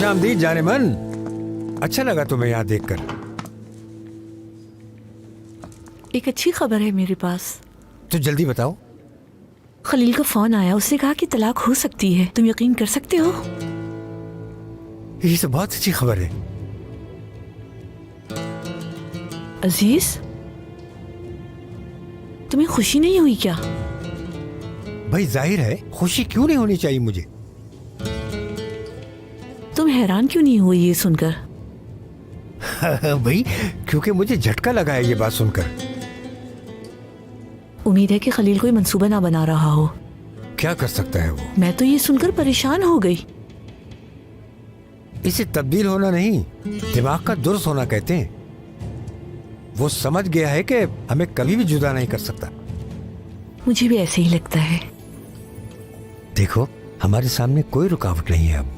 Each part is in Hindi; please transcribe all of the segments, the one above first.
खुशामदीद जाने मन। अच्छा लगा तुम्हें यहाँ देखकर। एक अच्छी खबर है मेरे पास। तो जल्दी बताओ। खलील का फोन आया, उसने कहा कि तलाक हो सकती है। तुम यकीन कर सकते हो? ये तो बहुत अच्छी खबर है। अजीज, तुम्हें खुशी नहीं हुई क्या? भाई जाहिर है खुशी क्यों नहीं होनी चाहिए मुझे। तुम हैरान क्यों नहीं हुई ये सुनकर? भाई क्योंकि मुझे झटका लगा है ये बात सुनकर। उम्मीद है कि खलील कोई मंसूबा ना बना रहा हो। क्या कर सकता है वो? मैं तो ये सुनकर परेशान हो गई। इसे तब्दील होना नहीं, दिमाग का दुरुस्त होना कहते हैं। वो समझ गया है कि हमें कभी भी जुदा नहीं कर सकता। मुझे भी ऐसे ही लगता है। देखो हमारे सामने कोई रुकावट नहीं है अब।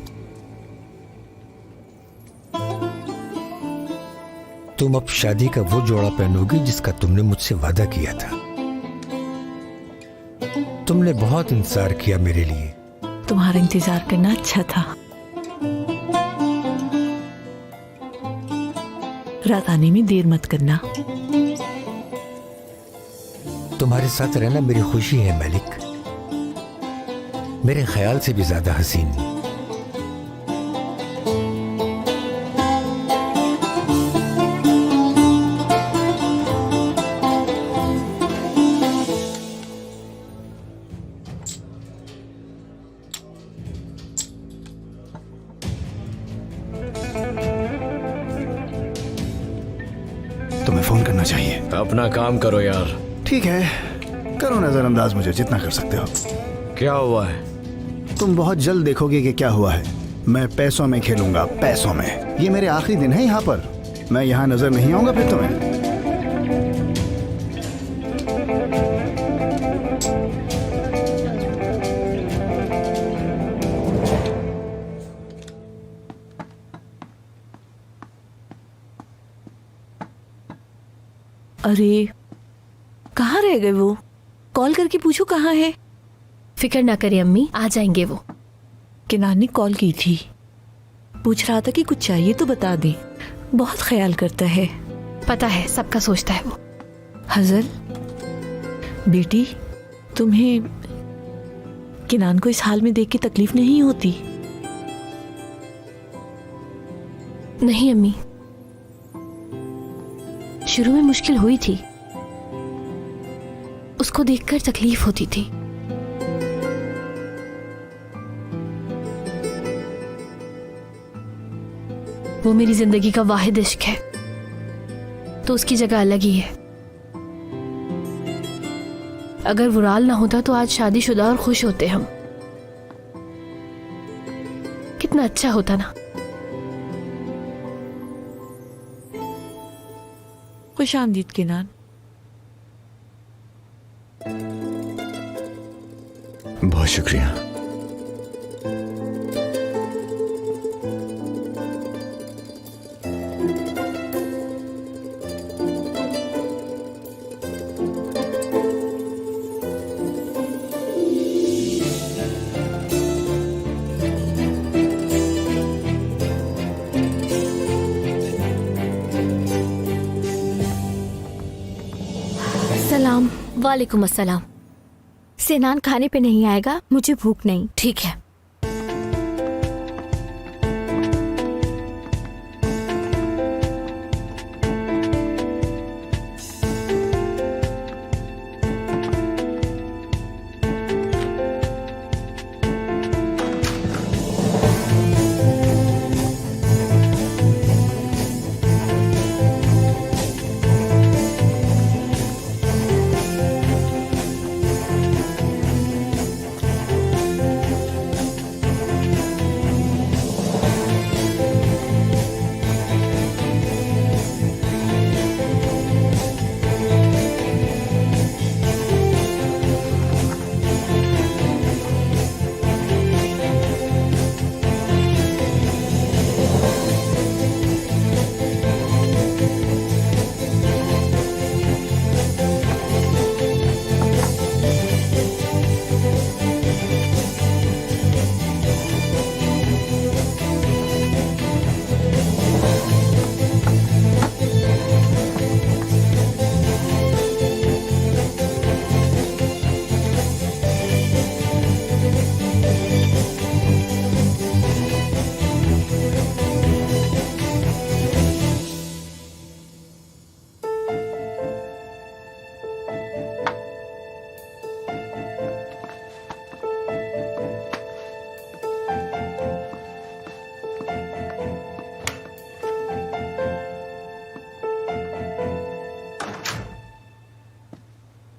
तुम अब शादी का वो जोड़ा पहनोगी जिसका तुमने मुझसे वादा किया था। तुमने बहुत इंतजार किया मेरे लिए। तुम्हारा इंतजार करना अच्छा था। रात आने में देर मत करना। तुम्हारे साथ रहना मेरी खुशी है मलिक, मेरे ख्याल से भी ज्यादा हसीन। तुम्हें फोन करना चाहिए। अपना काम करो यार। ठीक है, करो नजरअंदाज मुझे जितना कर सकते हो। क्या हुआ है? तुम बहुत जल्द देखोगे कि क्या हुआ है। मैं पैसों में खेलूंगा, पैसों में। ये मेरे आखिरी दिन है यहाँ पर। मैं यहाँ नजर नहीं आऊंगा फिर तुम्हें। अरे कहाँ रह गए वो? कॉल करके पूछो कहाँ है। फिक्र ना करें अम्मी, आ जाएंगे वो। किनान ने कॉल की थी, पूछ रहा था कि कुछ चाहिए तो बता दे। बहुत ख्याल करता है। पता है, सबका सोचता है वो। हजल बेटी, तुम्हें किनान को इस हाल में देख के तकलीफ नहीं होती? नहीं अम्मी, शुरू में मुश्किल हुई थी, उसको देखकर तकलीफ होती थी। वो मेरी जिंदगी का वाहिद इश्क है, तो उसकी जगह अलग ही है। अगर वुराल ना होता तो आज शादीशुदा और खुश होते हम। कितना अच्छा होता ना। खुश आमदीद किनान। बहुत शुक्रिया। सलाम। वालेकुम अस्सलाम। सेनान खाने पे नहीं आएगा, मुझे भूख नहीं। ठीक है।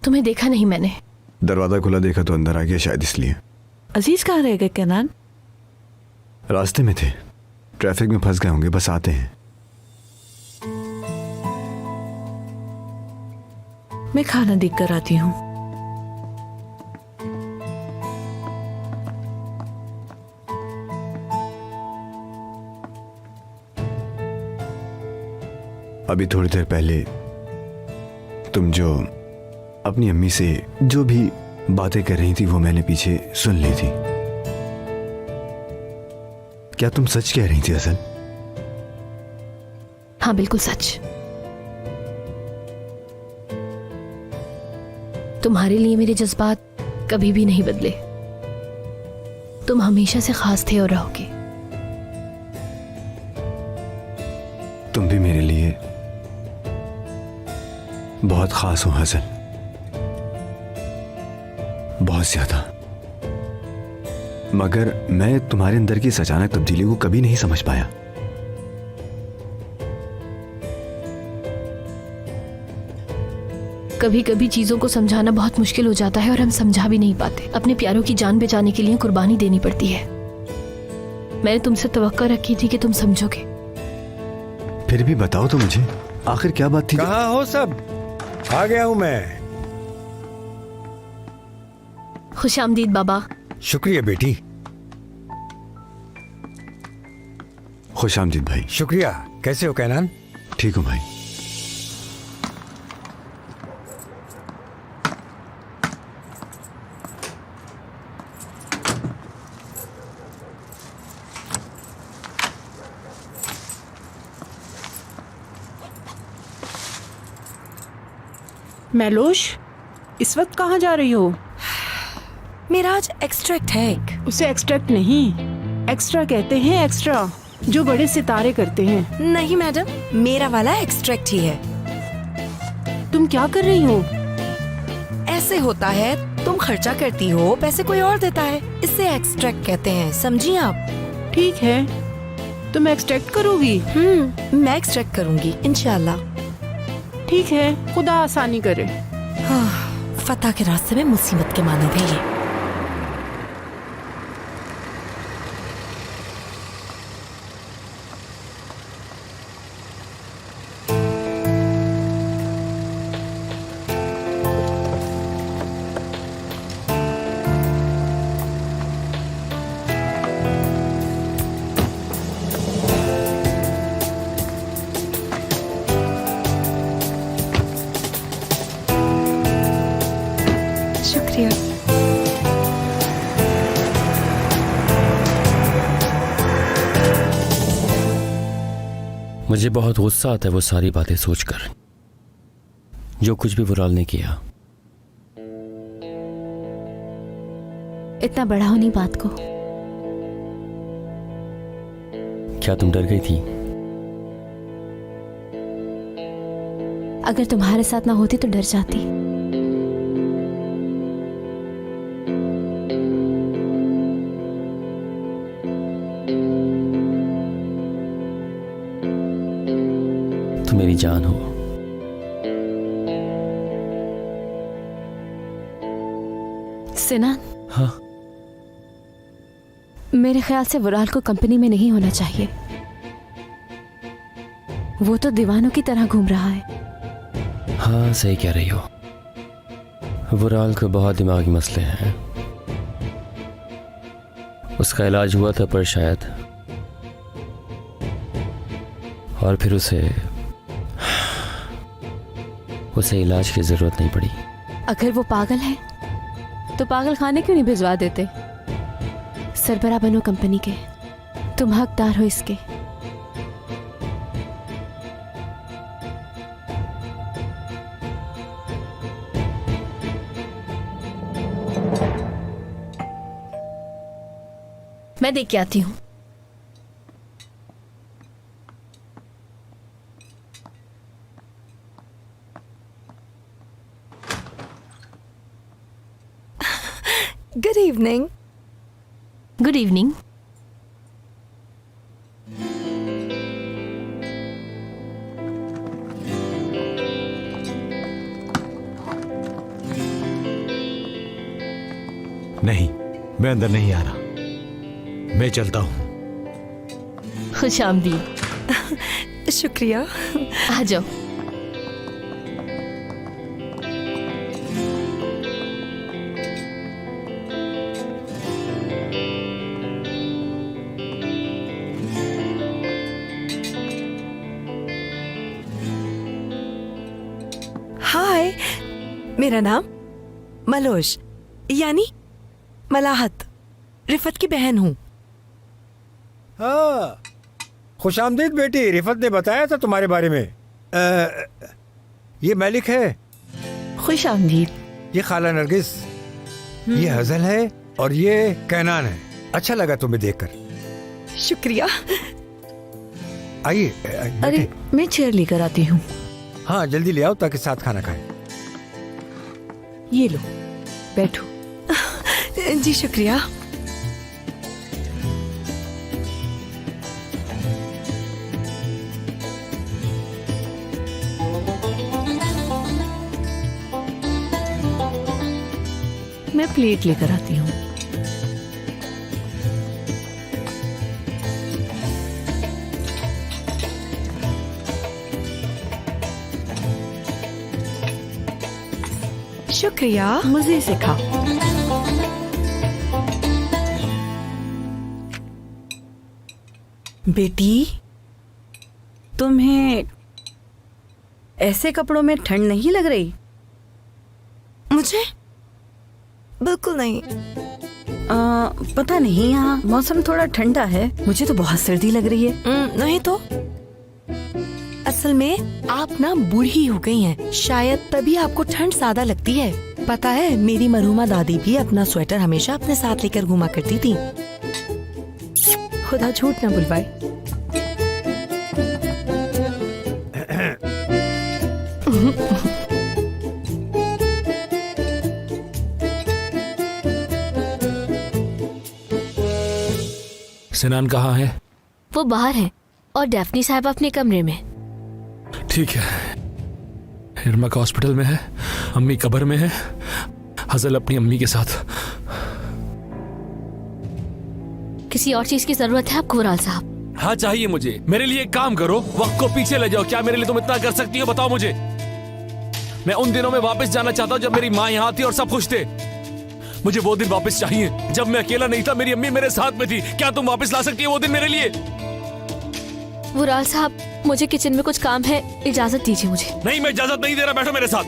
तुम्हें देखा नहीं मैंने। दरवाजा खुला देखा तो अंदर आ गया, शायद इसलिए। अजीज कहाँ रह गए केनान? रास्ते में थे, ट्रैफिक में फंस गए होंगे, बस आते हैं। मैं खाना देख कर आती हूँ। अभी थोड़ी देर पहले तुम जो अपनी अम्मी से जो भी बातें कर रही थी वो मैंने पीछे सुन ली थी। क्या तुम सच कह रही थी असल? हाँ बिल्कुल सच। तुम्हारे लिए मेरे जज्बात कभी भी नहीं बदले। तुम हमेशा से खास थे और रहोगे। तुम भी मेरे लिए बहुत खास हो हसन, बहुत ज्यादा। मगर मैं तुम्हारे अंदर की इस अचानक तब्दीली को कभी नहीं समझ पाया। कभी कभी चीजों को समझाना बहुत मुश्किल हो जाता है और हम समझा भी नहीं पाते। अपने प्यारों की जान बचाने के लिए कुर्बानी देनी पड़ती है। मैंने तुमसे तवक्को रखी थी कि तुम समझोगे। फिर भी बताओ तो मुझे, आखिर क्या बात थी? कहाँ हो सब? आ गया हूं मैं। खुश आमदीद बाबा। शुक्रिया बेटी। खुश आमदीद भाई। शुक्रिया। कैसे हो कैनान? ठीक हूँ भाई। मैलोश, इस वक्त कहाँ जा रही हो? मेरा आज एक्सट्रैक्ट है एक। उसे एक्सट्रैक्ट नहीं, एक्स्ट्रा कहते हैं, एक्स्ट्रा, जो बड़े सितारे करते हैं। नहीं मैडम, मेरा वाला एक्सट्रैक्ट ही है। तुम क्या कर रही हो? ऐसे होता है, तुम खर्चा करती हो, पैसे कोई और देता है, इसे एक्सट्रैक्ट कहते हैं, समझी आप? ठीक है, तुम एक्सट्रैक्ट करोगी? मैं एक्सट्रैक्ट करूंगी इंशाल्लाह। ठीक है, खुदा आसानी करे। फतह के रास्ते में मुसीबत के माने थे ये। शुक्रिया। मुझे बहुत गुस्सा आता है वो सारी बातें सोचकर, जो कुछ भी वुराल ने किया। इतना बड़ा हो नहीं बात को। क्या तुम डर गई थी? अगर तुम्हारे साथ ना होती तो डर जाती। तुम मेरी जान हो। सिनान, हाँ? मेरे ख्याल से वुराल को कंपनी में नहीं होना चाहिए। वो तो दीवानों की तरह घूम रहा है। हाँ सही कह रही हो। वुराल को बहुत दिमागी मसले हैं। उसका इलाज हुआ था पर शायद, और फिर उसे इलाज की जरूरत नहीं पड़ी। अगर वो पागल है तो पागल खाने क्यों नहीं भिजवा देते? सरबराह बनो कंपनी के, तुम हकदार हो इसके। मैं देख के आती हूँ। Good evening. Good evening. नहीं, मैं अंदर नहीं आ रहा। मैं चलता हूँ। खुश आमदीद। शुक्रिया। आ जाओ। हाय, मेरा नाम मलोश यानी मलाहत, रिफत की बहन हूँ। हाँ, खुशामदीद बेटी। रिफत ने बताया था तुम्हारे बारे में। ये मलिक है, खुश आमदीद। ये खाला नरगिस, ये हजल है और ये कैनान है। अच्छा लगा तुम्हें देखकर। शुक्रिया। आइए अरे बेटे। मैं चेयर लेकर आती हूँ। हाँ, जल्दी ले आओ ताकि साथ खाना खाएं। ये लो, बैठो। जी शुक्रिया। मैं प्लेट लेकर आती हूँ। शुक्रिया। मजे से खाओ। बेटी, तुम्हें ऐसे कपड़ों में ठंड नहीं लग रही? मुझे बिल्कुल नहीं। पता नहीं, यहाँ मौसम थोड़ा ठंडा है, मुझे तो बहुत सर्दी लग रही है। नहीं तो असल में आप ना बूढ़ी हो गई हैं, शायद तभी आपको ठंड ज्यादा लगती है। पता है, मेरी मरहुमा दादी भी अपना स्वेटर हमेशा अपने साथ लेकर घुमा करती थी। खुदा झूठ ना बुलवाए। सिनान कहाँ है? वो बाहर है और डेफनी साहब अपने कमरे में। ठीक है। इरमा का हॉस्पिटल में है, अम्मी कब्र में है, हजल अपनी अम्मी के साथ। किसी और चीज की जरूरत है आपको वराल साहब? हाँ, चाहिए मुझे। मेरे लिए एक काम करो, वक्त को पीछे ले जाओ। क्या मेरे लिए तुम इतना कर सकती हो? बताओ मुझे। मैं उन दिनों में वापस जाना चाहता हूँ जब मेरी माँ यहाँ थी और सब खुश थे। मुझे वो दिन वापस चाहिए जब मैं अकेला नहीं था, मेरी अम्मी मेरे साथ में थी। क्या तुम वापस ला सकती हो वो दिन मेरे लिए? वराल साहब, मुझे किचन में कुछ काम है, इजाजत दीजिए मुझे। नहीं, मैं इजाजत नहीं दे रहा। बैठो मेरे साथ।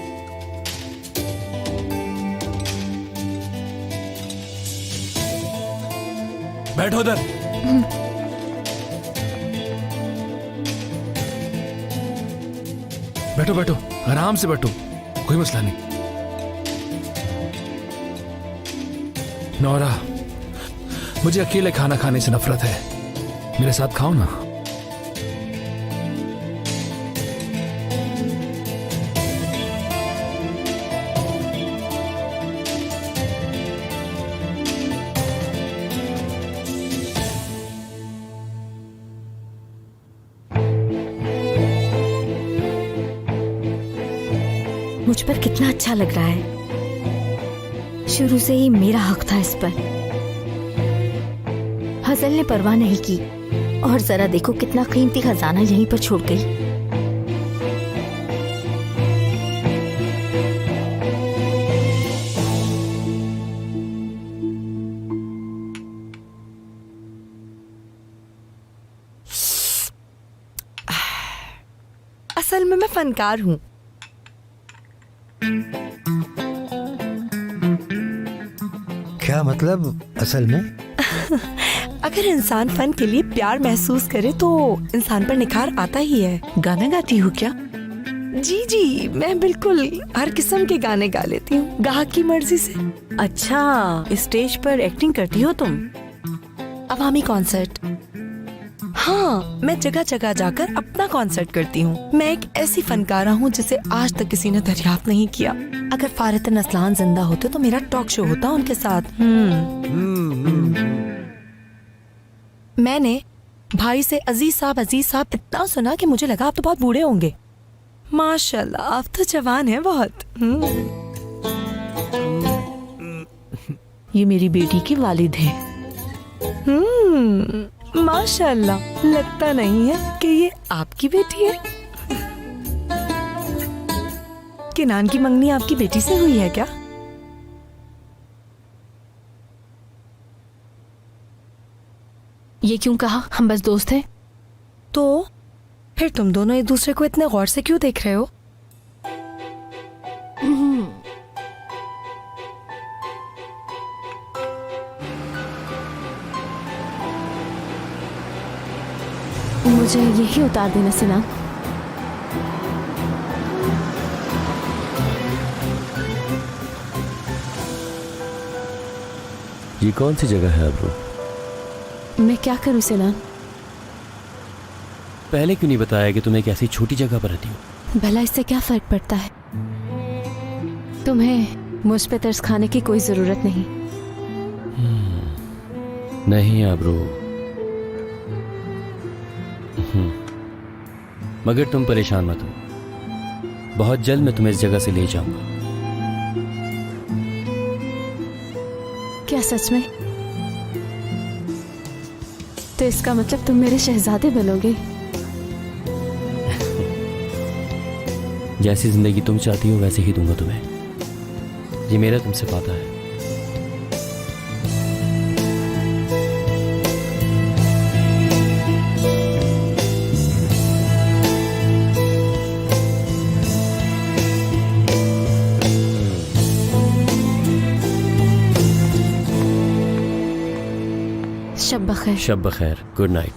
बैठो उधर। बैठो बैठो, आराम से बैठो, कोई मसला नहीं। नौरा, मुझे अकेले खाना खाने से नफरत है, मेरे साथ खाओ ना। मुझ पर कितना अच्छा लग रहा है। शुरू से ही मेरा हक था इस पर। हसल ने परवाह नहीं की और जरा देखो कितना कीमती खजाना यहीं पर छोड़ गई। असल में मैं फनकार हूँ। क्या मतलब असल में? अगर इंसान फन के लिए प्यार महसूस करे तो इंसान पर निखार आता ही है। गाना गाती हो क्या? जी जी, मैं बिल्कुल हर किस्म के गाने गा लेती हूँ, गाहक की मर्जी से। अच्छा, स्टेज पर एक्टिंग करती हो तुम? अवामी कॉन्सर्ट। हाँ, मैं जगह जगह जाकर अपना कॉन्सर्ट करती हूँ। मैं एक ऐसी फनकारा हूँ जिसे आज तक किसी ने दरियाफ्त नहीं किया। अगर फारितन असलान जिंदा होते तो मेरा टॉक शो होता उनके साथ। मैंने भाई से अजीज साहब इतना सुना कि मुझे लगा आप तो बहुत बूढ़े होंगे। माशाल्लाह, आप तो जवान हैं बहुत। ये मेरी बेटी के वालिद हैं। माशाल्लाह, लगता नहीं है कि ये आपकी बेटी है। किनान की मंगनी आपकी बेटी से हुई है क्या? ये क्यों कहा? हम बस दोस्त हैं। तो फिर तुम दोनों एक दूसरे को इतने गौर से क्यों देख रहे हो? मुझे यही उतार देना सिनान। ये कौन सी जगह है अब्रू? मैं क्या करूं सिनान? पहले क्यों नहीं बताया कि तुम एक ऐसी छोटी जगह पर रहती हो? भला इससे क्या फर्क पड़ता है? तुम्हें मुझ पे तरस खाने की कोई जरूरत नहीं। नहीं अब्रू, मगर तुम परेशान मत हो, बहुत जल्द मैं तुम्हें इस जगह से ले जाऊंगा। क्या सच में? तो इसका मतलब तुम मेरे शहजादे बनोगे? जैसी जिंदगी तुम चाहती हो वैसे ही दूंगा तुम्हें, ये मेरा तुमसे वादा है। शब बखैर। शब बखैर, गुड नाइट।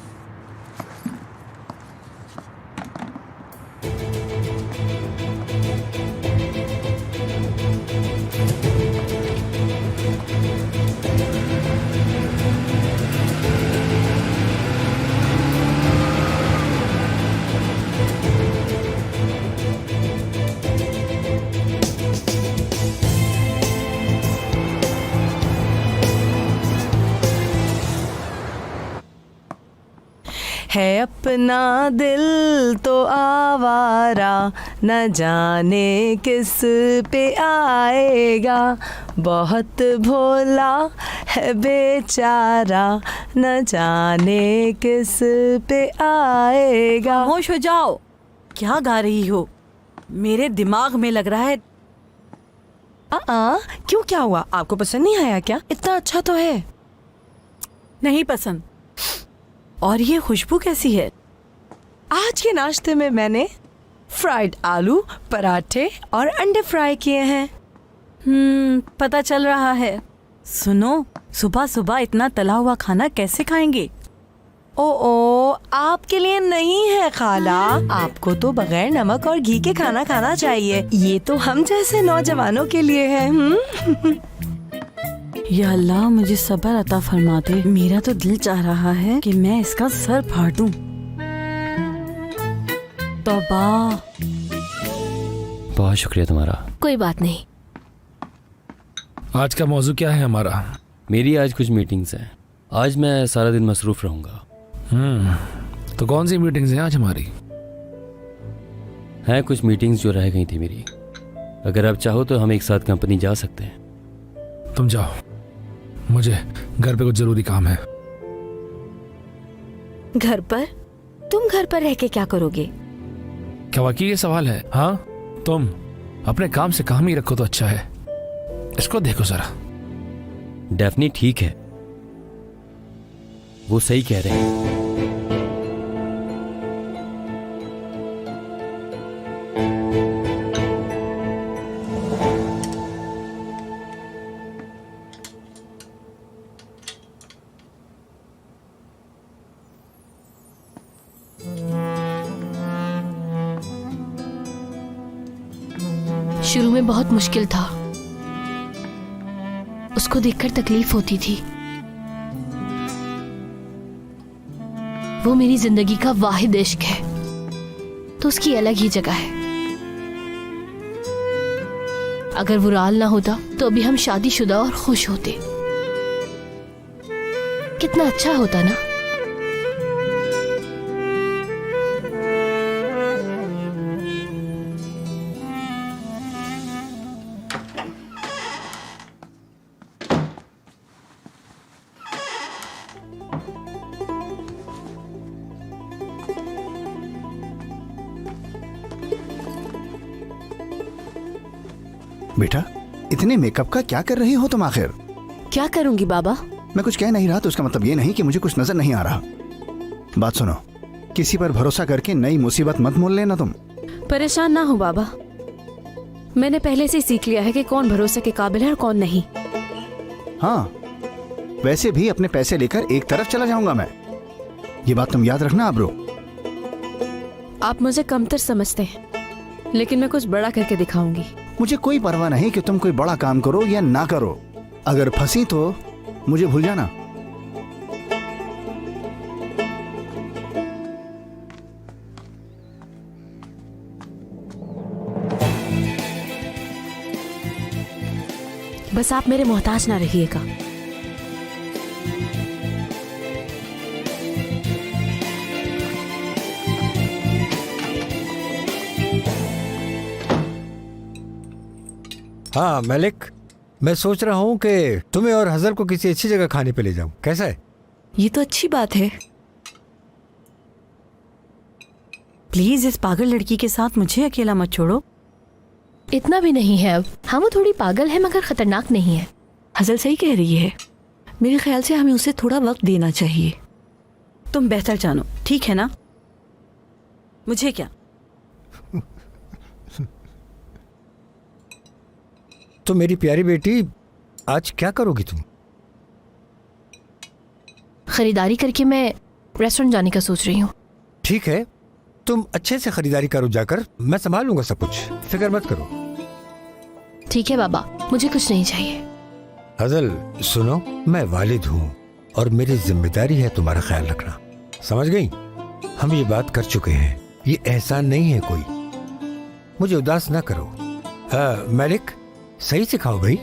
है अपना दिल तो आवारा, न जाने किस पे आएगा। बहुत भोला है बेचारा, न जाने किस पे आएगा। खामोश हो जाओ। क्या गा रही हो? मेरे दिमाग में लग रहा है। क्यों, क्या हुआ? आपको पसंद नहीं आया क्या? इतना अच्छा तो है। नहीं पसंद। और ये खुशबू कैसी है? आज के नाश्ते में मैंने फ्राइड आलू, पराठे और अंडे फ्राई किए हैं। पता चल रहा है। सुनो, सुबह सुबह इतना तला हुआ खाना कैसे खाएंगे? ओ, आपके लिए नहीं है खाला, आपको तो बगैर नमक और घी के खाना खाना चाहिए। ये तो हम जैसे नौजवानों के लिए है। या अल्लाह, मुझे सब्र अता फरमा दे। मेरा तो दिल चाह रहा है कि मैं इसका सर फाड़ दूं। तौबा। बहुत शुक्रिया तुम्हारा। कोई बात नहीं। आज का मौजू क्या है हमारा? मेरी आज कुछ मीटिंग्स हैं, आज मैं सारा दिन मसरूफ रहूंगा। तो कौन सी मीटिंग्स हैं आज हमारी? हैं कुछ मीटिंग्स जो रह गई थी मेरी। अगर आप चाहो तो हम एक साथ कंपनी जा सकते हैं। तुम जाओ, मुझे घर पे कुछ जरूरी काम है। घर पर? तुम घर पर रह के क्या करोगे? क्या वाकई ये सवाल है? हाँ, तुम अपने काम से काम ही रखो तो अच्छा है। इसको देखो जरा। डेफनी ठीक है, वो सही कह रहे हैं। शुरू में बहुत मुश्किल था, उसको देखकर तकलीफ होती थी। वो मेरी जिंदगी का वाहिद इश्क है, तो उसकी अलग ही जगह है। अगर वो राल ना होता तो अभी हम शादीशुदा और खुश होते। कितना अच्छा होता ना। बेटा, इतने मेकअप का क्या कर रही हो तुम आखिर? क्या करूंगी बाबा? मैं कुछ कह नहीं रहा तो उसका मतलब ये नहीं कि मुझे कुछ नजर नहीं आ रहा। बात सुनो, किसी पर भरोसा करके नई मुसीबत मत मोल लेना तुम। परेशान ना हो बाबा, मैंने पहले से ही सीख लिया है कि कौन भरोसे के काबिल है और कौन नहीं। हाँ, वैसे भी अपने पैसे लेकर एक तरफ चला जाऊंगा मैं, ये बात तुम याद रखना आबरू। आप मुझे कमतर समझते हैं, लेकिन मैं कुछ बड़ा करके दिखाऊंगी। मुझे कोई परवाह नहीं कि तुम कोई बड़ा काम करो या ना करो, अगर फंसी तो मुझे भूल जाना। बस आप मेरे मोहताज ना रहिएगा। हाँ मलिक, मैं सोच रहा हूँ कि तुम्हें और हजर को किसी अच्छी जगह खाने पे ले जाऊं, कैसा है? ये तो अच्छी बात है। प्लीज इस पागल लड़की के साथ मुझे अकेला मत छोड़ो। इतना भी नहीं है अब। हाँ, वो थोड़ी पागल है मगर खतरनाक नहीं है। हजल सही कह रही है, मेरे ख्याल से हमें उसे थोड़ा वक्त देना चाहिए। तुम बेहतर जानो, ठीक है ना? मुझे क्या? तो मेरी प्यारी बेटी, आज क्या करोगी तुम? खरीदारी करके मैं रेस्टोरेंट जाने का सोच रही हूँ। ठीक है, तुम अच्छे से खरीदारी करो जाकर, मैं संभाल लूंगा सब कुछ, फिक्र मत करो। ठीक है बाबा, मुझे कुछ नहीं चाहिए। हजल सुनो, मैं वालिद हूँ और मेरी जिम्मेदारी है तुम्हारा ख्याल रखना, समझ गई? हम ये बात कर चुके हैं, ये एहसान नहीं है कोई, मुझे उदास ना करो। मलिक, सही सिखाओ भाई।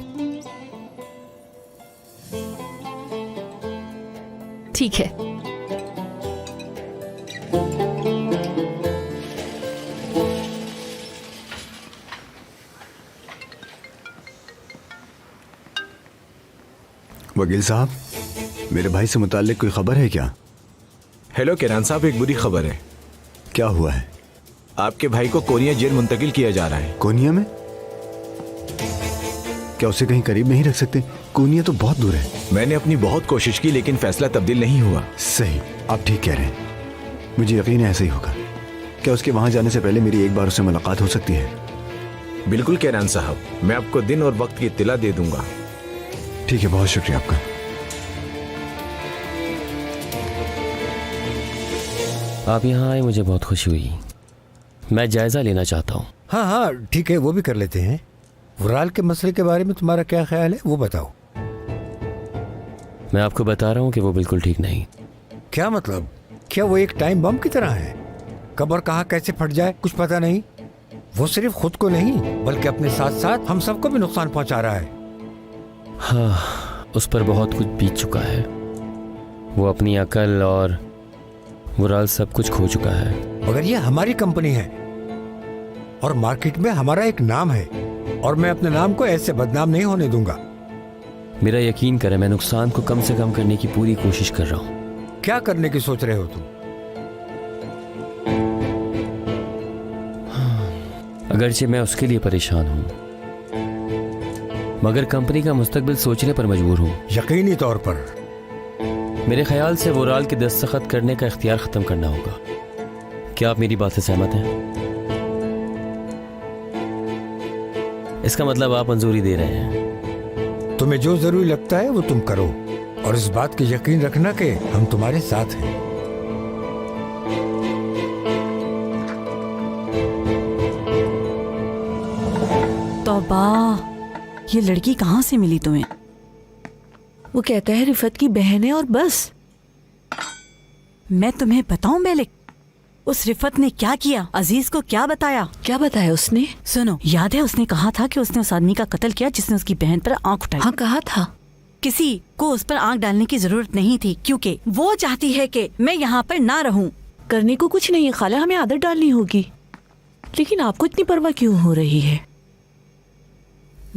ठीक है। वकील साहब, मेरे भाई से मुताल्लिक कोई खबर है क्या? हेलो किरान साहब, एक बुरी खबर है। क्या हुआ है? आपके भाई को कोनिया जेल मुंतकिल किया जा रहा है। कोनिया में? क्या उसे कहीं करीब नहीं रख सकते? कोनिया तो बहुत दूर है। मैंने अपनी बहुत कोशिश की लेकिन फैसला तब्दील नहीं हुआ। सही, आप ठीक कह रहे हैं, मुझे यकीन है ऐसा ही होगा। क्या उसके वहां जाने से पहले मेरी एक बार उससे मुलाकात हो सकती है? बिल्कुल किरान साहब, मैं आपको दिन और वक्त की इत्तिला दे दूंगा। ठीक है, बहुत शुक्रिया आपका। आप यहाँ आए, मुझे बहुत खुशी हुई। मैं जायजा लेना चाहता हूँ। हाँ हाँ ठीक है, वो भी कर लेते हैं। वराल के मसले के बारे में तुम्हारा क्या ख्याल है, वो बताओ। मैं आपको बता रहा हूँ कि वो बिल्कुल ठीक नहीं। क्या मतलब? क्या वो एक टाइम बम की तरह है? कब और कहाँ कैसे फट जाए कुछ पता नहीं। वो सिर्फ खुद को नहीं बल्कि अपने साथ साथ हम सबको भी नुकसान पहुंचा रहा है। हाँ, उस पर बहुत कुछ बीत चुका है। वो अपनी अकल और मुराल सब कुछ खो चुका है। मगर ये हमारी कंपनी है और मार्केट में हमारा एक नाम है और मैं अपने नाम को ऐसे बदनाम नहीं होने दूंगा। मेरा यकीन करें, मैं नुकसान को कम से कम करने की पूरी कोशिश कर रहा हूँ। क्या करने की सोच रहे हो तुम? अगरचे मैं उसके लिए परेशान हूँ, मगर कंपनी का मुस्तकबिल सोचने पर मजबूर हूँ। यकीनी तौर पर मेरे ख्याल से वराल के दस्तखत करने का इख्तियार खत्म करना होगा। क्या आप मेरी बात से सहमत हैं? इसका मतलब आप मंजूरी दे रहे हैं। तुम्हें जो जरूरी लगता है वो तुम करो और इस बात की यकीन रखना कि हम तुम्हारे साथ हैं। तौबा, ये लड़की कहाँ से मिली तुम्हें? वो कहता है रिफत की बहन है और बस। मैं तुम्हें बताऊं मेलिक, उस रिफत ने क्या किया, अजीज को क्या बताया? क्या बताया उसने? सुनो, याद है उसने कहा था कि उसने उस आदमी का कत्ल किया जिसने उसकी बहन पर आंख उठाई। हाँ कहा था। किसी को उस पर आंख डालने की जरूरत नहीं थी क्योंकि वो चाहती है कि मैं यहाँ पर ना रहूं। करने को कुछ नहीं है खाला, हमें आदत डालनी होगी। लेकिन आपको इतनी परवाह क्यों हो रही है?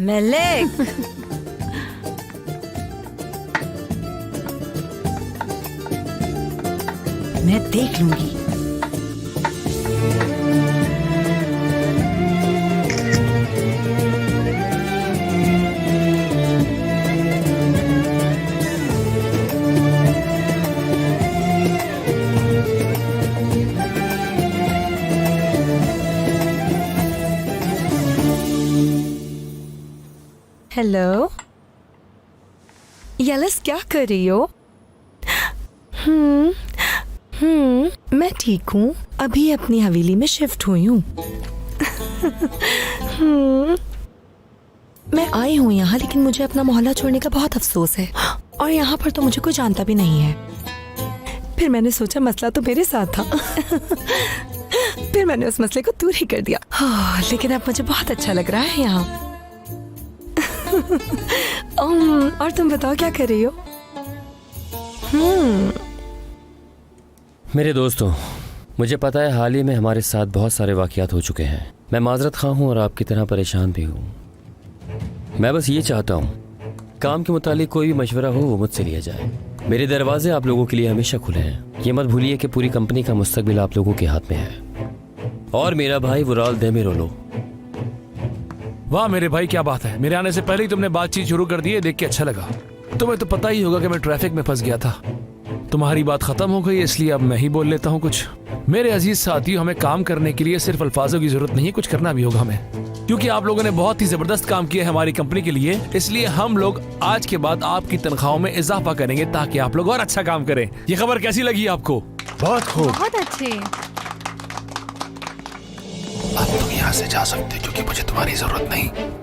मेलिक मैं देख लूंगी। हेलो यलस, क्या कर रही हो? मैं ठीक हूँ, अभी अपनी हवेली में शिफ्ट हुई हूँ। मैं आई हूँ यहाँ, लेकिन मुझे अपना मोहल्ला छोड़ने का बहुत अफसोस है और यहाँ पर तो मुझे कोई जानता भी नहीं है। फिर मैंने सोचा मसला तो मेरे साथ था। फिर मैंने उस मसले को दूर ही कर दिया। लेकिन अब मुझे बहुत अच्छा लग रहा है यहाँ। और तुम बताओ क्या कर रही हो? मेरे दोस्तों, मुझे पता है हाल ही में हमारे साथ बहुत सारे वाक़यात हो चुके हैं। मैं माजरत खा हूँ और आपकी तरह परेशान भी हूँ। मैं बस ये चाहता हूँ काम के मुतालिक कोई भी मशवरा हो वो मुझसे लिया जाए। मेरे दरवाजे आप लोगों के लिए हमेशा खुले हैं। ये मत भूलिए कि पूरी कंपनी का मुस्तकबिल आप लोगों के हाथ में है। और मेरा भाई वुराल देमिरोलो। वाह मेरे भाई, क्या बात है। मेरे आने से पहले ही तुमने बातचीत शुरू कर दी है, देख के अच्छा लगा। तुम्हें तो पता ही होगा कि मैं ट्रैफिक में फंस गया था। तुम्हारी बात खत्म हो गई, इसलिए अब मैं ही बोल लेता हूँ कुछ। मेरे अजीज साथियों, हमें काम करने के लिए सिर्फ अल्फाजों की जरूरत नहीं है, कुछ करना भी होगा हमें, क्योंकि आप लोगों ने बहुत ही जबरदस्त काम किया है हमारी कंपनी के लिए। इसलिए हम लोग आज के बाद आपकी तनख्वाहों में इजाफा करेंगे ताकि आप लोग और अच्छा काम करें। ये खबर कैसी लगी आपको? बहुत खूब। बहुत अच्छे। अब तुम यहाँ से जा सकते हो क्योंकि मुझे तुम्हारी जरूरत नहीं।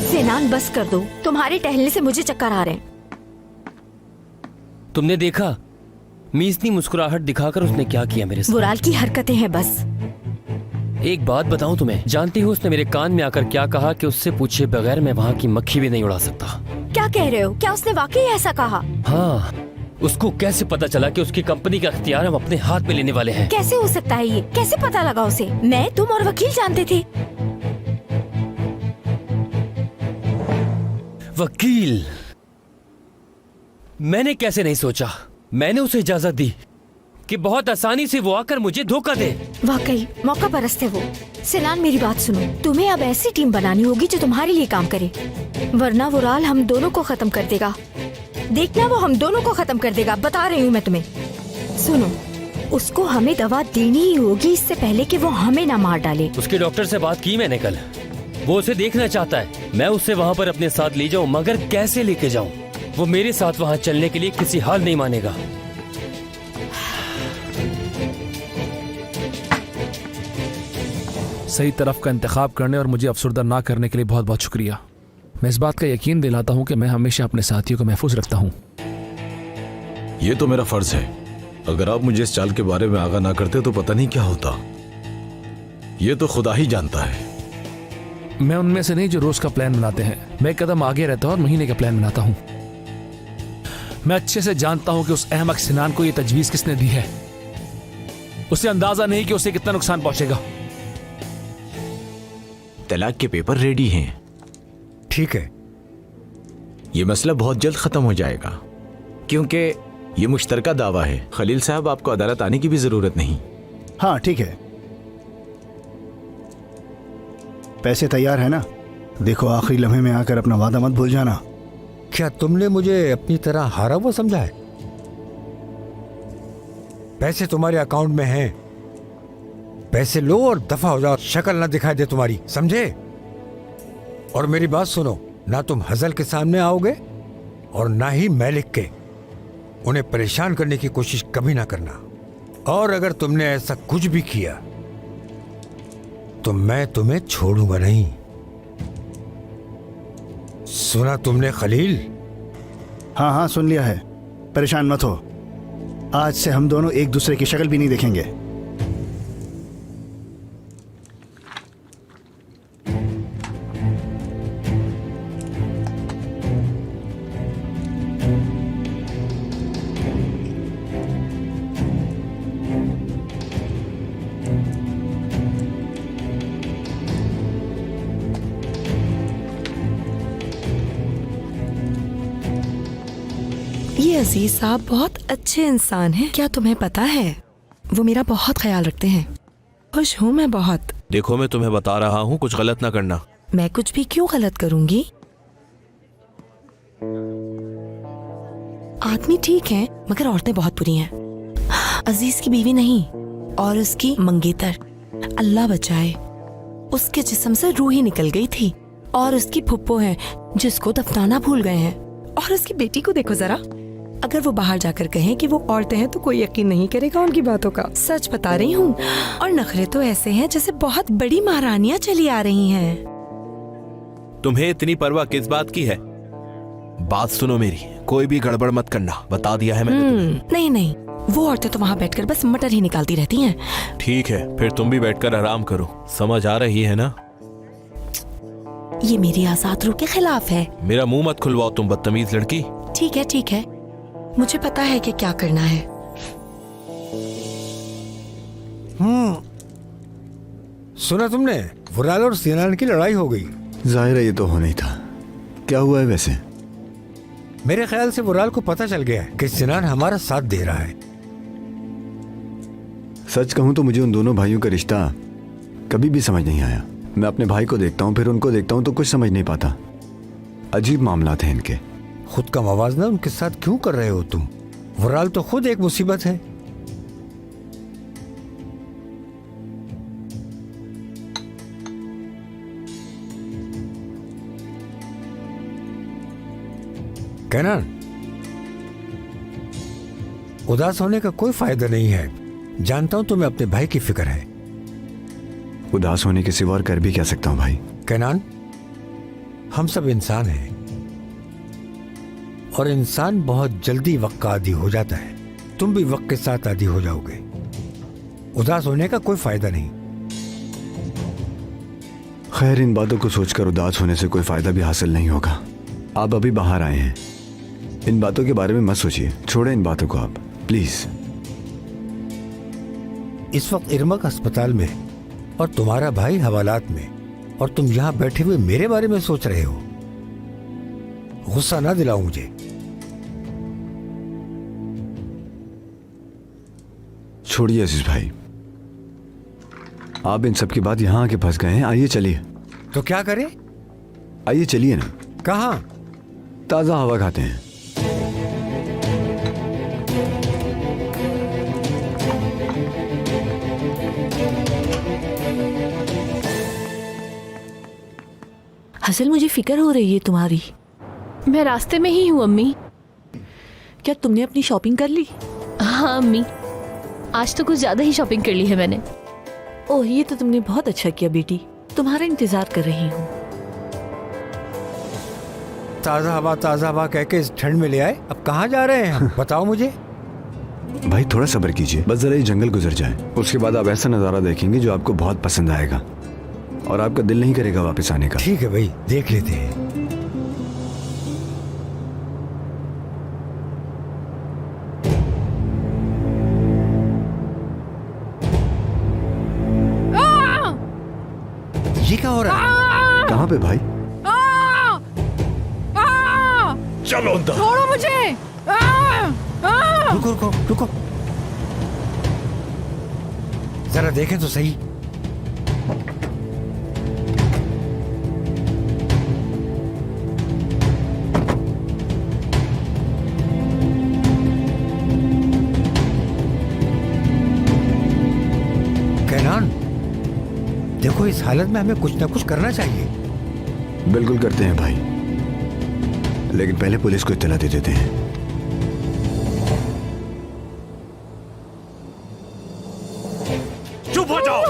सेनान, बस कर दो। तुम्हारे टहलने से मुझे चक्कर आ रहे हैं। तुमने देखा मीज़नी मुस्कुराहट दिखाकर उसने क्या किया मेरे साथ? वुराल की हरकतें हैं बस। एक बात बताऊं तुम्हें, जानती हो उसने मेरे कान में आकर क्या कहा कि उससे पूछे बगैर मैं वहाँ की मक्खी भी नहीं उड़ा सकता। क्या कह रहे हो? क्या उसने वाकई ऐसा कहा? हाँ, उसको कैसे पता चला कि उसकी कंपनी का अख्तियार हम अपने हाथ में लेने वाले हैं? कैसे हो सकता है ये? कैसे पता लगा उसे? मैं, तुम और वकील जानते थे। वकील? मैंने कैसे नहीं सोचा। मैंने उसे इजाजत दी कि बहुत आसानी से वो आकर मुझे धोखा दे। वाकई मौका परस्त है वो। सिनान, मेरी बात सुनो। तुम्हें अब ऐसी टीम बनानी होगी जो तुम्हारे लिए काम करे, वरना वुराल हम दोनों को खत्म कर देगा। देखना, वो हम दोनों को खत्म कर देगा, बता रही हूँ मैं तुम्हें। सुनो, उसको हमें दवा देनी ही होगी इससे पहले कि वो हमें ना मार डाले। उसके डॉक्टर से बात की मैंने कल। वो उसे देखना चाहता है। मैं उसे वहाँ पर अपने साथ ले जाऊँ, मगर कैसे लेके जाऊँ? वो मेरे साथ वहाँ चलने के लिए किसी हाल नहीं मानेगा। सही तरफ का इंतखाब करने और मुझे अफसरदा ना करने के लिए बहुत बहुत शुक्रिया। मैं इस बात का यकीन दिलाता हूँ कि मैं हमेशा अपने साथियों को महफूज रखता हूँ। ये तो मेरा फर्ज है। अगर आप मुझे इस चाल के बारे में आगाह ना करते तो पता नहीं क्या होता। ये तो खुदा ही जानता है। मैं उनमें से नहीं जो रोज का प्लान बनाते हैं। मैं एक कदम आगे रहता हूँ और महीने का प्लान बनाता हूँ। मैं अच्छे से जानता हूँ कि उस अहमक सिनान को ये तजवीज किसने दी है। उसे अंदाजा नहीं कि उसे कितना नुकसान पहुंचेगा। तलाक के पेपर रेडी हैं। ठीक है, ये मसला बहुत जल्द खत्म हो जाएगा, क्योंकि ये मुश्तरका दावा है। खलील साहब, आपको अदालत आने की भी जरूरत नहीं। हाँ ठीक है, पैसे तैयार है ना? देखो, आखिरी लम्हे में आकर अपना वादा मत भूल जाना। क्या तुमने मुझे अपनी तरह हारा हुआ समझा है? पैसे तुम्हारे अकाउंट में हैं। पैसे लो और दफा हो जाओ, शक्ल ना दिखाई दे तुम्हारी, समझे? और मेरी बात सुनो, ना तुम हजल के सामने आओगे और ना ही मैलिक के। उन्हें परेशान करने की कोशिश कभी ना करना। और अगर तुमने ऐसा कुछ भी किया तो मैं तुम्हें छोड़ूंगा नहीं। सुना तुमने खलील? हाँ हाँ, सुन लिया है। परेशान मत हो। आज से हम दोनों एक दूसरे की शक्ल भी नहीं देखेंगे। ये अजीज साहब बहुत अच्छे इंसान हैं। क्या तुम्हें पता है, वो मेरा बहुत ख्याल रखते हैं। खुश हूँ मैं बहुत। देखो मैं तुम्हें बता रहा हूँ, कुछ गलत ना करना। मैं कुछ भी क्यों गलत करूंगी? आदमी ठीक है मगर औरतें बहुत बुरी हैं। अजीज की बीवी नहीं और उसकी मंगेतर, अल्लाह बचाए, उसके जिस्म से रूह ही निकल गई थी। और उसकी फुप्पो है जिसको दफनाना भूल गए हैं। और उसकी बेटी को देखो जरा, अगर वो बाहर जाकर कहें कि वो औरतें हैं तो कोई यकीन नहीं करेगा उनकी बातों का। सच बता रही हूँ। और नखरे तो ऐसे हैं जैसे बहुत बड़ी महारानियां चली आ रही हैं। तुम्हें इतनी परवाह किस बात की है? बात सुनो मेरी, कोई भी गड़बड़ मत करना, बता दिया है मैंने तुम्हें। नहीं नहीं, वो औरतें तो वहाँ बैठकर बस मटर ही निकालती रहती हैं। ठीक है, फिर तुम भी बैठकर आराम करो। समझ आ रही है ना? ये मेरी आजाद रूह के खिलाफ है। मेरा मुंह मत खुलवाओ तुम बदतमीज लड़की। ठीक है, मुझे पता है कि क्या करना है। सुना तुमने, वुराल और सिनान की लड़ाई हो गई। जाहिर है ये तो होना ही था। क्या हुआ है वैसे? मेरे ख्याल से वुराल को पता चल गया है कि सिनान हमारा साथ दे रहा है। सच कहूं तो मुझे उन दोनों भाइयों का रिश्ता कभी भी समझ नहीं आया। मैं अपने भाई को देखता हूँ, फिर उनको देखता हूँ तो कुछ समझ नहीं पाता। अजीब मामला थे इनके। खुद का मवाजना उनके साथ क्यों कर रहे हो तुम? वुराल तो खुद एक मुसीबत है। कैनान, उदास होने का कोई फायदा नहीं है। जानता हूं तुम्हें अपने भाई की फिक्र है। उदास होने के सिवा और कर भी क्या सकता हूँ भाई? कैनान, हम सब इंसान हैं और इंसान बहुत जल्दी वक्त का आदी हो जाता है। तुम भी वक्त के साथ आदी हो जाओगे। उदास होने का कोई फायदा नहीं। खैर, इन बातों को सोचकर उदास होने से कोई फायदा भी हासिल नहीं होगा। आप अभी बाहर आए हैं, इन बातों के बारे में मत सोचिए। छोड़ें इन बातों को आप, प्लीज। इस वक्त इरमक अस्पताल में और तुम्हारा भाई हवालात में, और तुम यहां बैठे हुए मेरे बारे में सोच रहे हो। गुस्सा ना दिलाओ मुझे। छोड़िए अजीज भाई, आप इन सब की बात यहां आके फंस गए हैं। आइए चलिए। तो क्या करें? आइए चलिए ना। कहां? ताजा हवा खाते हैं। हसल, मुझे फिक्र हो रही है तुम्हारी। मैं रास्ते में ही हूँ अम्मी। क्या तुमने अपनी शॉपिंग कर ली? हाँ अम्मी, आज तो कुछ ज्यादा ही शॉपिंग कर ली है मैंने। ओह, ये तो तुमने बहुत अच्छा किया बेटी। तुम्हारा इंतजार कर रही हूँ। ताजा हवा कह के इस ठंड में ले आए। अब कहाँ जा रहे हैं हम? बताओ मुझे। भाई थोड़ा सब्र कीजिए, बस जरा ये जंगल गुजर जाए, उसके बाद आप ऐसा नजारा देखेंगे जो आपको बहुत पसंद आएगा और आपका दिल नहीं करेगा वापस आने का। ठीक है भाई, देख लेते हैं। ये क्या हो रहा है? कहाँ पे भाई? चलो अंदर। छोड़ो मुझे। रुको रुको रुको, जरा देखें तो सही। कैनान, देखो इस हालत में हमें कुछ ना कुछ करना चाहिए। बिल्कुल करते हैं भाई, लेकिन पहले पुलिस को इत्तला दे देते हैं। चुप हो जाओ,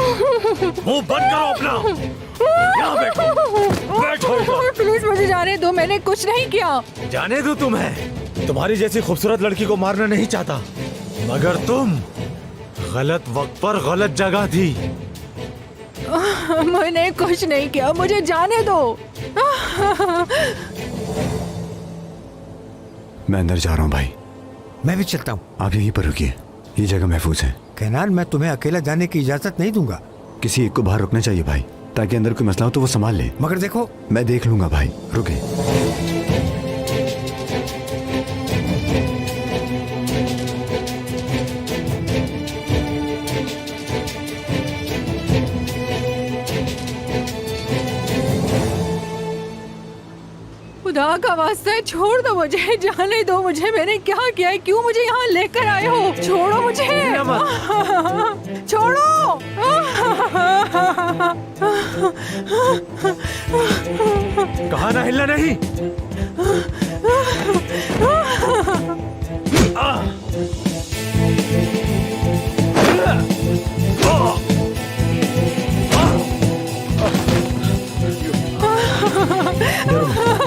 मुंह बंद करो अपना। यहाँ बैठो, बैठो। प्लीज मुझे जाने दो, मैंने कुछ नहीं किया। जाने दो तुम्हें। तुम्हारी जैसी खूबसूरत लड़की को मारना नहीं चाहता, मगर तुम गलत वक्त पर गलत जगह थी। मैंने कुछ नहीं किया, मुझे जाने दो। मैं अंदर जा रहा हूँ भाई। मैं भी चलता हूँ। आप यहीं पर रुकिए, ये जगह महफूज है। कैनान, मैं तुम्हें अकेला जाने की इजाजत नहीं दूंगा। किसी एक को बाहर रुकना चाहिए भाई, ताकि अंदर कोई मसला हो तो वो संभाल ले। मगर देखो, मैं देख लूंगा भाई, रुके। खुदा का वास्ता है, छोड़ दो मुझे, जाने दो मुझे, मैंने क्या किया है, क्यों मुझे यहाँ लेकर आए हो? छोड़ो मुझे, छोड़ो। कहा ना हिलना नहीं।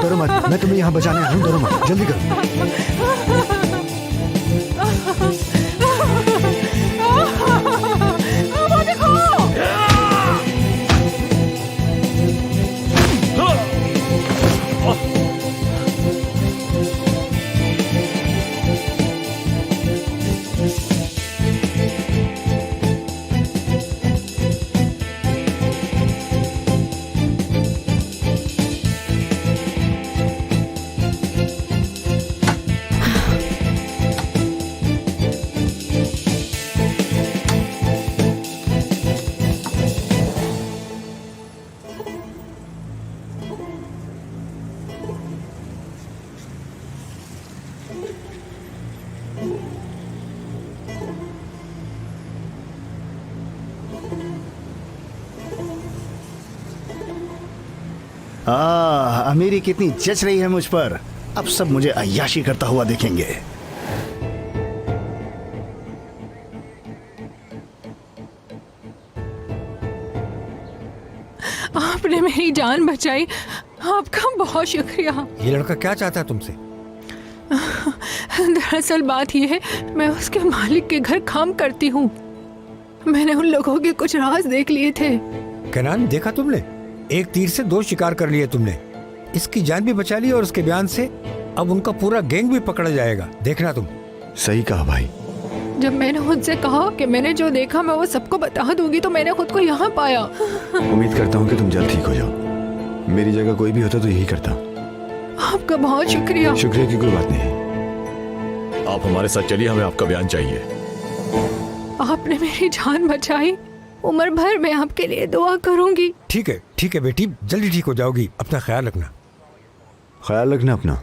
डरो मत, मैं तुम्हें यहाँ बचाने आया हूँ, डरो मत, जल्दी करो। अमीरी कितनी जच रही है मुझ पर। अब सब मुझे अय्याशी करता हुआ देखेंगे। आपने मेरी जान बचाई, आपका बहुत शुक्रिया। ये लड़का क्या चाहता है तुमसे? दरअसल बात यह है, मैं उसके मालिक के घर काम करती हूँ। मैंने उन लोगों के कुछ राज देख लिए थे। केनान, देखा तुमने, एक तीर से 2 शिकार कर लिए तुमने। इसकी जान भी बचा ली और उसके बयान से अब उनका पूरा गैंग भी पकड़ा जाएगा, देखना तुम। सही कहा भाई। जब मैंने उनसे कहा कि मैंने जो देखा मैं वो सबको बता दूंगी, तो मैंने खुद को यहाँ पाया। उम्मीद करता हूँ कि तुम जल्द ठीक हो जाओ। मेरी जगह कोई भी होता तो यही करता। आपका बहुत शुक्रिया। शुक्रिया की कोई बात नहीं। आप हमारे साथ चलिए, हमें आपका बयान चाहिए। आपने मेरी जान बचाई, उम्र भर मैं आपके लिए दुआ करूंगी। ठीक है बेटी, जल्दी ठीक हो जाओगी। अपना ख्याल रखना। ख्याल रखना अपना।